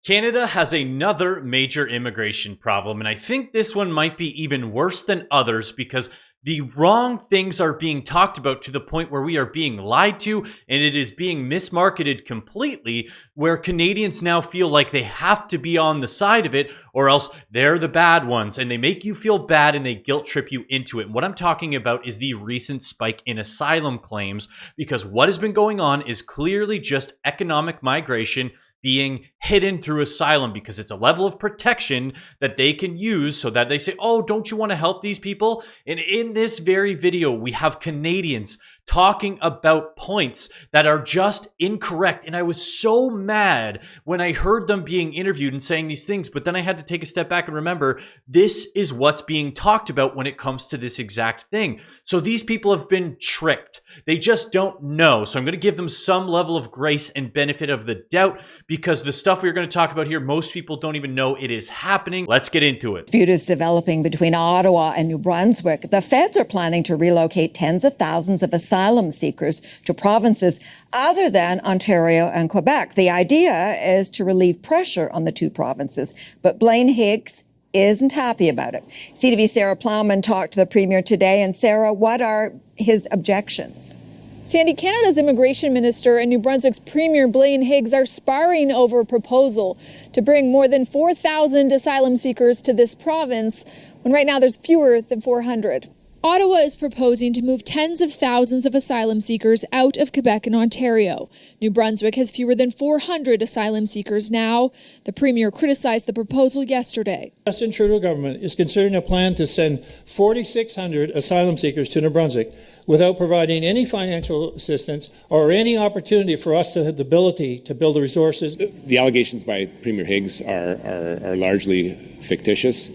Canada has another major immigration problem, and I think this one might be even worse than others because the wrong things are being talked about to the point where we are being lied to and it is being mismarketed completely, where Canadians now feel like they have to be on the side of it or else they're the bad ones, and they make you feel bad and they guilt trip you into it. And what I'm talking about is the recent spike in asylum claims, because what has been going on is clearly just economic migration being hidden through asylum, because it's a level of protection that they can use so that they say, oh, don't you want to help these people? And in this very video, we have Canadians talking about points that are just incorrect. And I was so mad when I heard them being interviewed and saying these things, but then I had to take a step back and remember this is what's being talked about when it comes to this exact thing. So these people have been tricked. They just don't know. So I'm going to give them some level of grace and benefit of the doubt, because the stuff we're going to talk about here, most people don't even know it is happening. Let's get into it. Dispute is developing between Ottawa and New Brunswick. The feds are planning to relocate tens of thousands of asylum seekers to provinces other than Ontario and Quebec. The idea is to relieve pressure on the two provinces, but Blaine Higgs isn't happy about it. CTV's Sarah Plowman talked to the Premier today. And Sarah, what are his objections? Sandy, Canada's immigration minister and New Brunswick's Premier Blaine Higgs are sparring over a proposal to bring more than 4,000 asylum seekers to this province, when right now there's fewer than 400. Ottawa is proposing to move tens of thousands of asylum seekers out of Quebec and Ontario. New Brunswick has fewer than 400 asylum seekers now. The Premier criticized the proposal yesterday. The Justin Trudeau government is considering a plan to send 4,600 asylum seekers to New Brunswick without providing any financial assistance or any opportunity for us to have the ability to build the resources. The allegations by Premier Higgs are largely fictitious.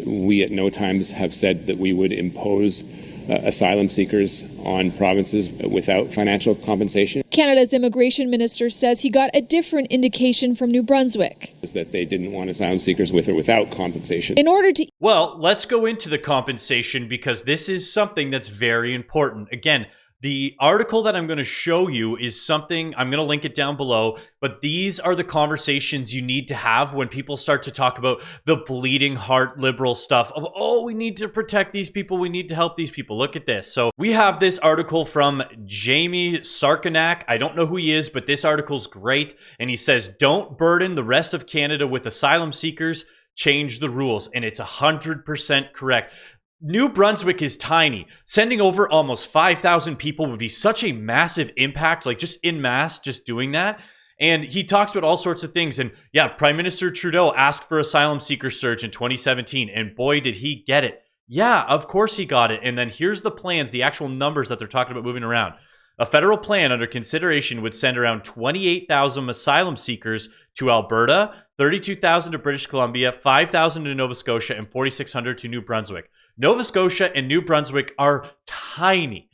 We at no times have said that we would impose asylum seekers on provinces without financial compensation. Canada's immigration minister says he got a different indication from New Brunswick. Is that they didn't want asylum seekers with or without compensation. In order to... Well, let's go into the compensation, because this is something that's very important. Again, the article that I'm going to show you is something, I'm going to link it down below, but these are the conversations you need to have when people start to talk about the bleeding heart liberal stuff of, oh, we need to protect these people, we need to help these people. Look at this. So we have this article from Jamie Sarkanak. I don't know who he is, but this article's great. And he says, don't burden the rest of Canada with asylum seekers, change the rules. And it's 100% correct. New Brunswick is tiny. Sending over almost 5,000 people would be such a massive impact, like just en masse, just doing that. And he talks about all sorts of things. And yeah, Prime Minister Trudeau asked for asylum seeker surge in 2017. And boy, did he get it. Yeah, of course he got it. And then here's the plans, the actual numbers that they're talking about moving around. A federal plan under consideration would send around 28,000 asylum seekers to Alberta, 32,000 to British Columbia, 5,000 to Nova Scotia, and 4,600 to New Brunswick. Nova Scotia and New Brunswick are tiny.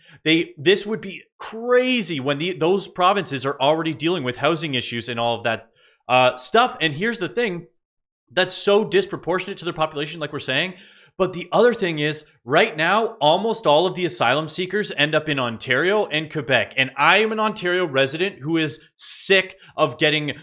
This would be crazy when those provinces are already dealing with housing issues and all of that stuff. And here's the thing that's so disproportionate to their population, like we're saying. But the other thing is, right now, almost all of the asylum seekers end up in Ontario and Quebec. And I am an Ontario resident who is sick of getting,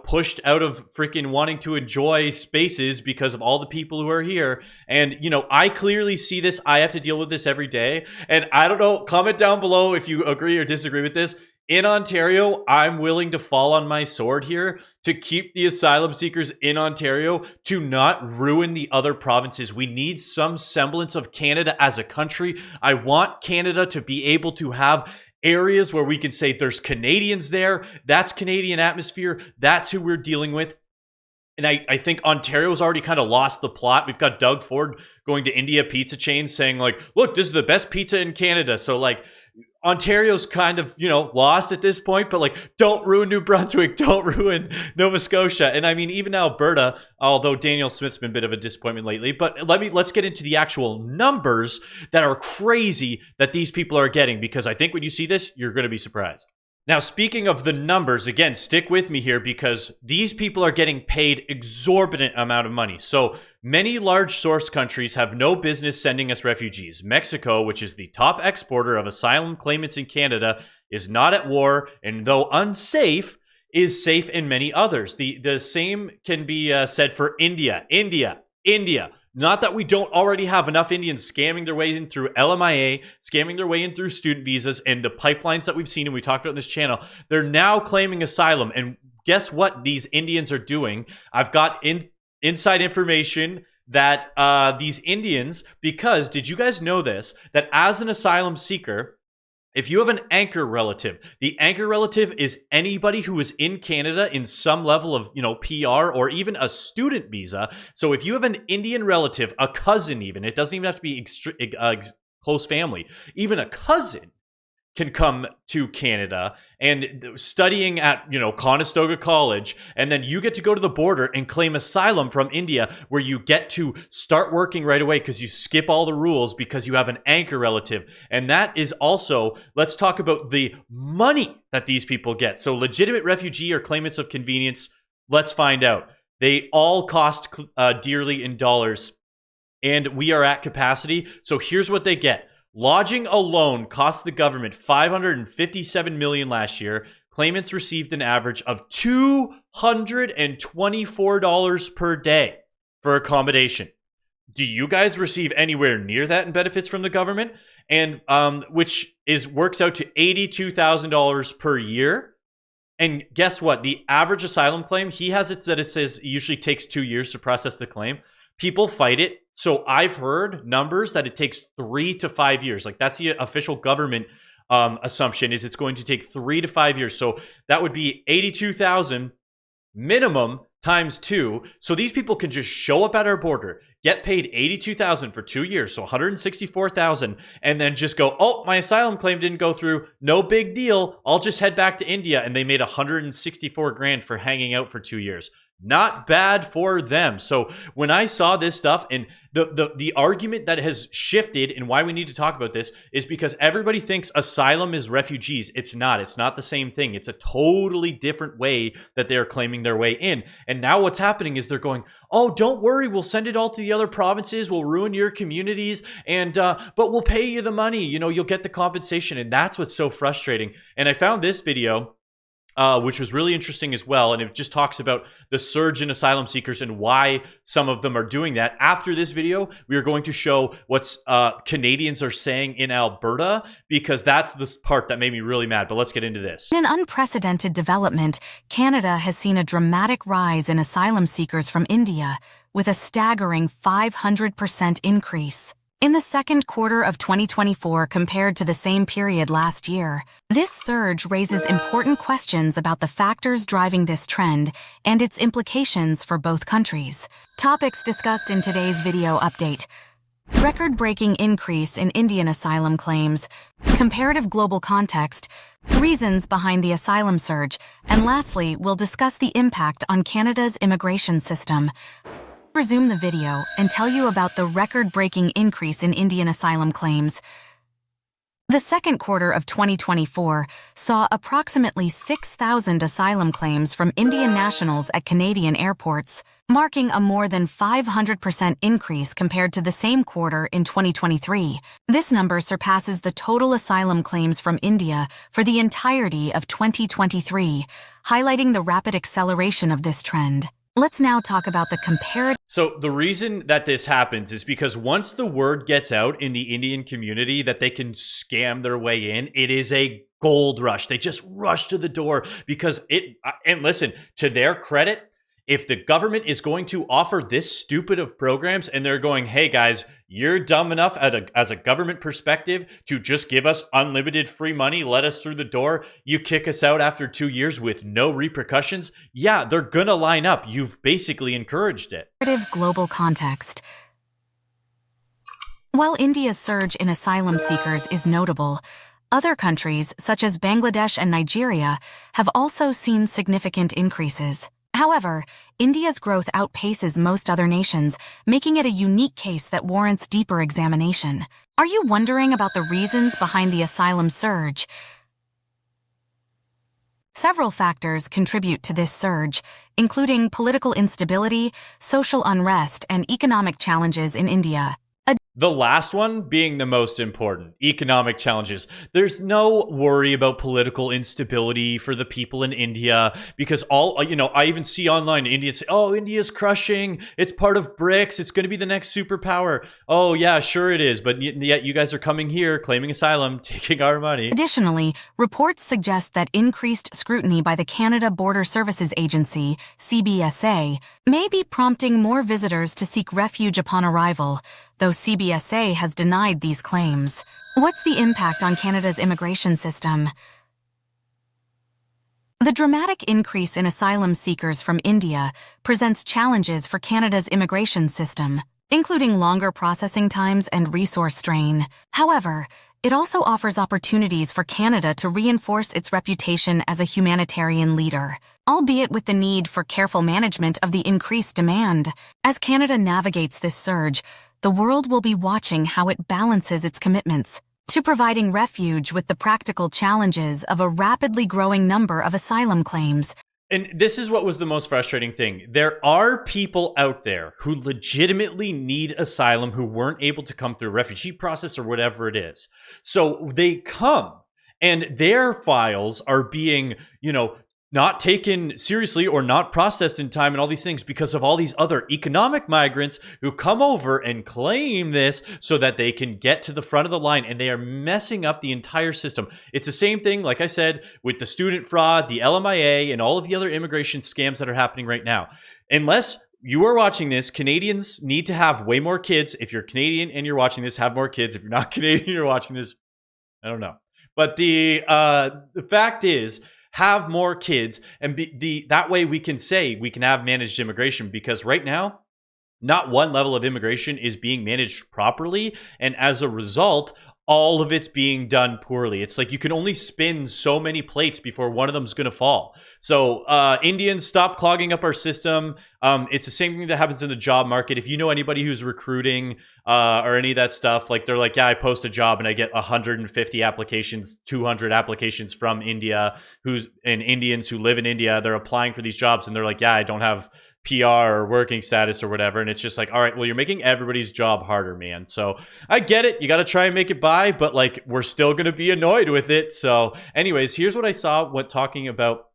pushed out of freaking wanting to enjoy spaces because of all the people who are here. And, I clearly see this. I have to deal with this every day. And I don't know, comment down below if you agree or disagree with this. In Ontario, I'm willing to fall on my sword here to keep the asylum seekers in Ontario, to not ruin the other provinces. We need some semblance of Canada as a country. I want Canada to be able to have areas where we can say there's Canadians there. That's Canadian atmosphere. That's who we're dealing with. And I think Ontario's already kind of lost the plot. We've got Doug Ford going to India pizza chains saying like, look, this is the best pizza in Canada. So like, Ontario's kind of, lost at this point, but like, don't ruin New Brunswick, don't ruin Nova Scotia. And I mean, even Alberta, although Daniel Smith's been a bit of a disappointment lately, but let's get into the actual numbers that are crazy that these people are getting, because I think when you see this, you're going to be surprised. Now, speaking of the numbers, again, stick with me here, because these people are getting paid exorbitant amount of money. So many large source countries have no business sending us refugees. Mexico, which is the top exporter of asylum claimants in Canada, is not at war, and though unsafe, is safe in many others. The same can be said for India. India. Not that we don't already have enough Indians scamming their way in through LMIA, scamming their way in through student visas, and the pipelines that we've seen and we talked about on this channel. They're now claiming asylum. And guess what these Indians are doing? I've got inside information that these Indians, because did you guys know this? That as an asylum seeker, if you have an anchor relative, the anchor relative is anybody who is in Canada in some level of, PR or even a student visa. So if you have an Indian relative, a cousin even, it doesn't even have to be close family, even a cousin can come to Canada and studying at, Conestoga College, and then you get to go to the border and claim asylum from India, where you get to start working right away because you skip all the rules because you have an anchor relative. And that is also, let's talk about the money that these people get. So legitimate refugee or claimants of convenience, let's find out. They all cost dearly in dollars, and we are at capacity. So here's what they get. Lodging alone cost the government $557 million last year. Claimants received an average of $224 per day for accommodation. Do you guys receive anywhere near that in benefits from the government? And which works out to $82,000 per year. And guess what? The average asylum claim, he has it that it says it usually takes 2 years to process the claim. People fight it. So I've heard numbers that it takes 3 to 5 years. Like that's the official government assumption is it's going to take 3 to 5 years. So that would be 82,000 minimum times 2. So these people can just show up at our border, get paid 82,000 for 2 years, so 164,000, and then just go, oh, my asylum claim didn't go through. No big deal. I'll just head back to India, and they made 164 grand for hanging out for 2 years. Not bad for them. So when I saw this stuff, and the argument that has shifted and why we need to talk about this is because everybody thinks asylum is refugees. It's not. It's not the same thing. It's a totally different way that they're claiming their way in. And now what's happening is they're going, oh, don't worry. We'll send it all to the other provinces. We'll ruin your communities. And but we'll pay you the money. You'll get the compensation. And that's what's so frustrating. And I found this video which was really interesting as well. And it just talks about the surge in asylum seekers and why some of them are doing that. After this video, we are going to show what Canadians are saying in Alberta, because that's the part that made me really mad. But let's get into this. In an unprecedented development, Canada has seen a dramatic rise in asylum seekers from India, with a staggering 500% increase. In the second quarter of 2024 compared to the same period last year, this surge raises important questions about the factors driving this trend and its implications for both countries. Topics discussed in today's video update: record-breaking increase in Indian asylum claims, comparative global context, reasons behind the asylum surge, and lastly, we'll discuss the impact on Canada's immigration system. Resume the video and tell you about the record-breaking increase in Indian asylum claims. The second quarter of 2024 saw approximately 6,000 asylum claims from Indian nationals at Canadian airports, marking a more than 500% increase compared to the same quarter in 2023. This number surpasses the total asylum claims from India for the entirety of 2023, highlighting the rapid acceleration of this trend. Let's now talk about the comparative. So the reason that this happens is because once the word gets out in the Indian community that they can scam their way in, it is a gold rush. They just rush to the door because and listen, to their credit, if the government is going to offer this stupid of programs and they're going, hey guys, you're dumb enough as a government perspective to just give us unlimited free money, let us through the door, you kick us out after 2 years with no repercussions, yeah, they're gonna line up. You've basically encouraged it. Global context. While India's surge in asylum seekers is notable, other countries, such as Bangladesh and Nigeria, have also seen significant increases. However, India's growth outpaces most other nations, making it a unique case that warrants deeper examination. Are you wondering about the reasons behind the asylum surge? Several factors contribute to this surge, including political instability, social unrest, and economic challenges in India. The last one being the most important, economic challenges. There's no worry about political instability for the people in India because I even see online Indians say, oh, India's crushing. It's part of BRICS. It's going to be the next superpower. Oh, yeah, sure it is. But yet you guys are coming here, claiming asylum, taking our money. Additionally, reports suggest that increased scrutiny by the Canada Border Services Agency, CBSA, may be prompting more visitors to seek refuge upon arrival, though CBSA has denied these claims. What's the impact on Canada's immigration system? The dramatic increase in asylum seekers from India presents challenges for Canada's immigration system, including longer processing times and resource strain. However, it also offers opportunities for Canada to reinforce its reputation as a humanitarian leader, albeit with the need for careful management of the increased demand. As Canada navigates this surge, the world will be watching how it balances its commitments to providing refuge with the practical challenges of a rapidly growing number of asylum claims. And this is what was the most frustrating thing. There are people out there who legitimately need asylum who weren't able to come through a refugee process or whatever it is. So they come and their files are being, not taken seriously or not processed in time and all these things because of all these other economic migrants who come over and claim this so that they can get to the front of the line, and they are messing up the entire system. It's the same thing, like I said, with the student fraud, the LMIA, and all of the other immigration scams that are happening right now. Unless you are watching this, Canadians need to have way more kids. If you're Canadian and you're watching this, have more kids. If you're not Canadian and you're watching this, I don't know. But the fact is, have more kids, and that way we can say we can have managed immigration, because right now, not one level of immigration is being managed properly, and as a result, all of it's being done poorly. It's like you can only spin so many plates before one of them's going to fall. So Indians, stop clogging up our system. It's the same thing that happens in the job market. If you know anybody who's recruiting or any of that stuff, like they're like, yeah, I post a job and I get 150 applications, 200 applications from India, Indians who live in India. They're applying for these jobs and they're like, yeah, I don't have PR or working status or whatever. And it's just like, all right, well, you're making everybody's job harder, man. So I get it. You got to try and make it by, but like, we're still going to be annoyed with it. So anyways, here's what I saw talking about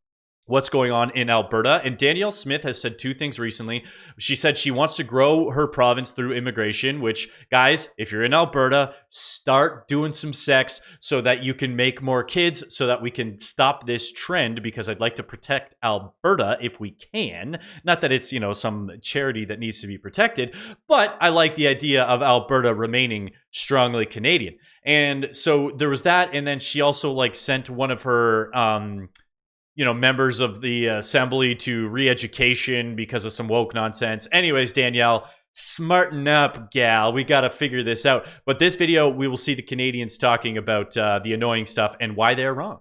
what's going on in Alberta. And Danielle Smith has said two things recently. She said she wants to grow her province through immigration, which, guys, if you're in Alberta, start doing some sex so that you can make more kids so that we can stop this trend, because I'd like to protect Alberta if we can. Not that it's, some charity that needs to be protected, but I like the idea of Alberta remaining strongly Canadian. And so there was that. And then she also sent one of her, members of the assembly to re-education because of some woke nonsense. Anyways, Danielle, smarten up, gal. We got to figure this out. But this video, we will see the Canadians talking about the annoying stuff and why they're wrong.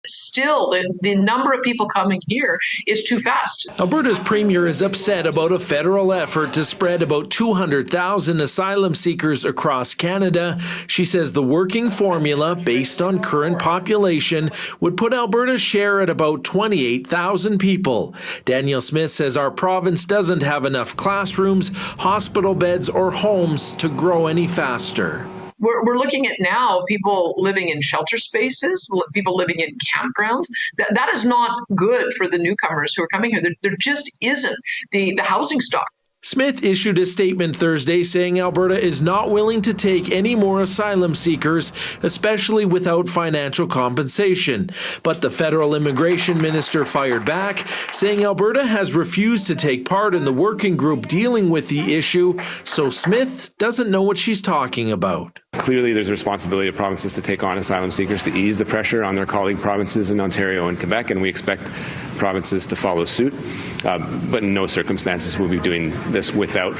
Still, the number of people coming here is too fast. Alberta's premier is upset about a federal effort to spread about 200,000 asylum seekers across Canada. She says the working formula, based on current population, would put Alberta's share at about 28,000 people. Danielle Smith says our province doesn't have enough classrooms, hospital beds, or homes to grow any faster. We're looking at now people living in shelter spaces, people living in campgrounds. That is not good for the newcomers who are coming here. There just isn't the housing stock. Smith issued a statement Thursday saying Alberta is not willing to take any more asylum seekers, especially without financial compensation. But the federal immigration minister fired back, saying Alberta has refused to take part in the working group dealing with the issue, so Smith doesn't know what she's talking about. Clearly, there's a responsibility of provinces to take on asylum seekers to ease the pressure on their colleague provinces in Ontario and Quebec, and we expect provinces to follow suit. But in no circumstances will we be doing this without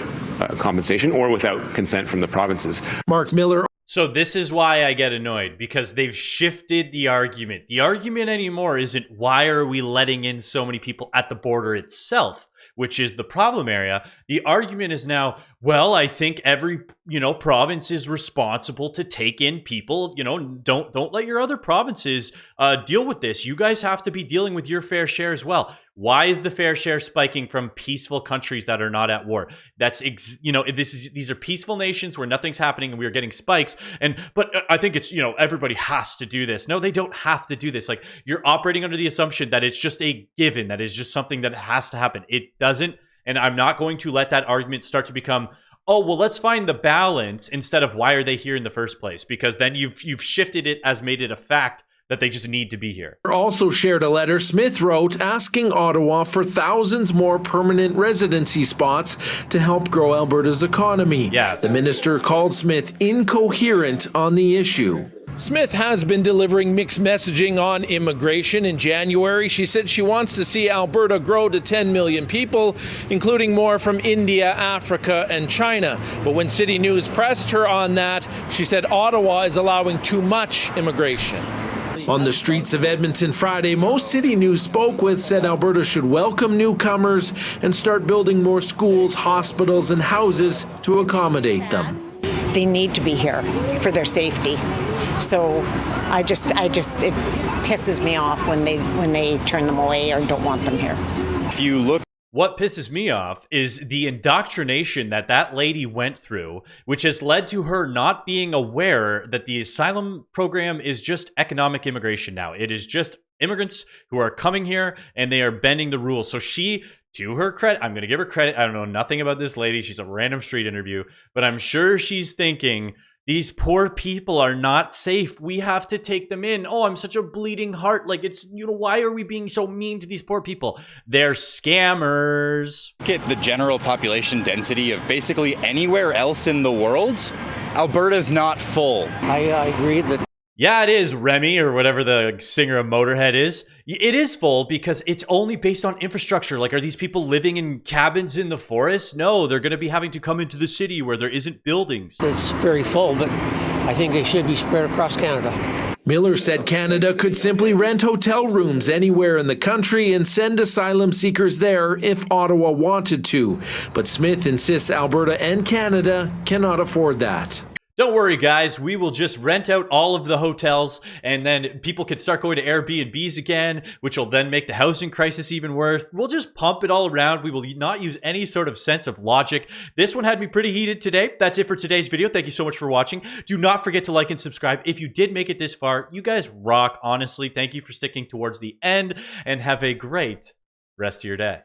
compensation or without consent from the provinces. Mark Miller. So this is why I get annoyed, because they've shifted the argument. The argument anymore isn't why are we letting in so many people at the border itself. which is the problem area. The argument is now, well, I think every, province is responsible to take in people. Don't let your other provinces deal with this. You guys have to be dealing with your fair share as well. Why is the fair share spiking from peaceful countries that are not at war? These are peaceful nations where nothing's happening and we are getting spikes. But I think it's, everybody has to do this. No, they don't have to do this. Like, you're operating under the assumption that it's just a given, that is just something that has to happen. It doesn't. And I'm not going to let that argument start to become, oh, well, let's find the balance instead of why are they here in the first place? Because then you've shifted it as made it a fact that they just need to be here. Also shared a letter Smith wrote asking Ottawa for thousands more permanent residency spots to help grow Alberta's economy. Yeah. The minister called Smith incoherent on the issue. Smith has been delivering mixed messaging on immigration. In January, she said she wants to see Alberta grow to 10 million people, including more from India, Africa, and China. But when City News pressed her on that, she said Ottawa is allowing too much immigration. On the streets of Edmonton Friday, most City News spoke with said Alberta should welcome newcomers and start building more schools, hospitals, and houses to accommodate them. They need to be here for their safety. So it pisses me off when they turn them away or don't want them here. If you look, what pisses me off is the indoctrination that lady went through, which has led to her not being aware that the asylum program is just economic immigration now. It is just immigrants who are coming here and they are bending the rules. So she, to her credit, I'm going to give her credit. I don't know nothing about this lady. She's a random street interview, but I'm sure she's thinking, these poor people are not safe. We have to take them in. Oh, I'm such a bleeding heart. Like, it's, why are we being so mean to these poor people? They're scammers. Look at the general population density of basically anywhere else in the world. Alberta's not full. I agree that. Yeah, it is, Remy, or whatever the singer of Motorhead is. It is full because it's only based on infrastructure. Like, are these people living in cabins in the forest? No, they're going to be having to come into the city where there isn't buildings. It's very full, but I think they should be spread across Canada. Miller said Canada could simply rent hotel rooms anywhere in the country and send asylum seekers there if Ottawa wanted to. But Smith insists Alberta and Canada cannot afford that. Don't worry, guys. We will just rent out all of the hotels, and then people can start going to Airbnbs again, which will then make the housing crisis even worse. We'll just pump it all around. We will not use any sort of sense of logic. This one had me pretty heated today. That's it for today's video. Thank you so much for watching. Do not forget to like and subscribe. If you did make it this far, you guys rock, honestly. Thank you for sticking towards the end, and have a great rest of your day.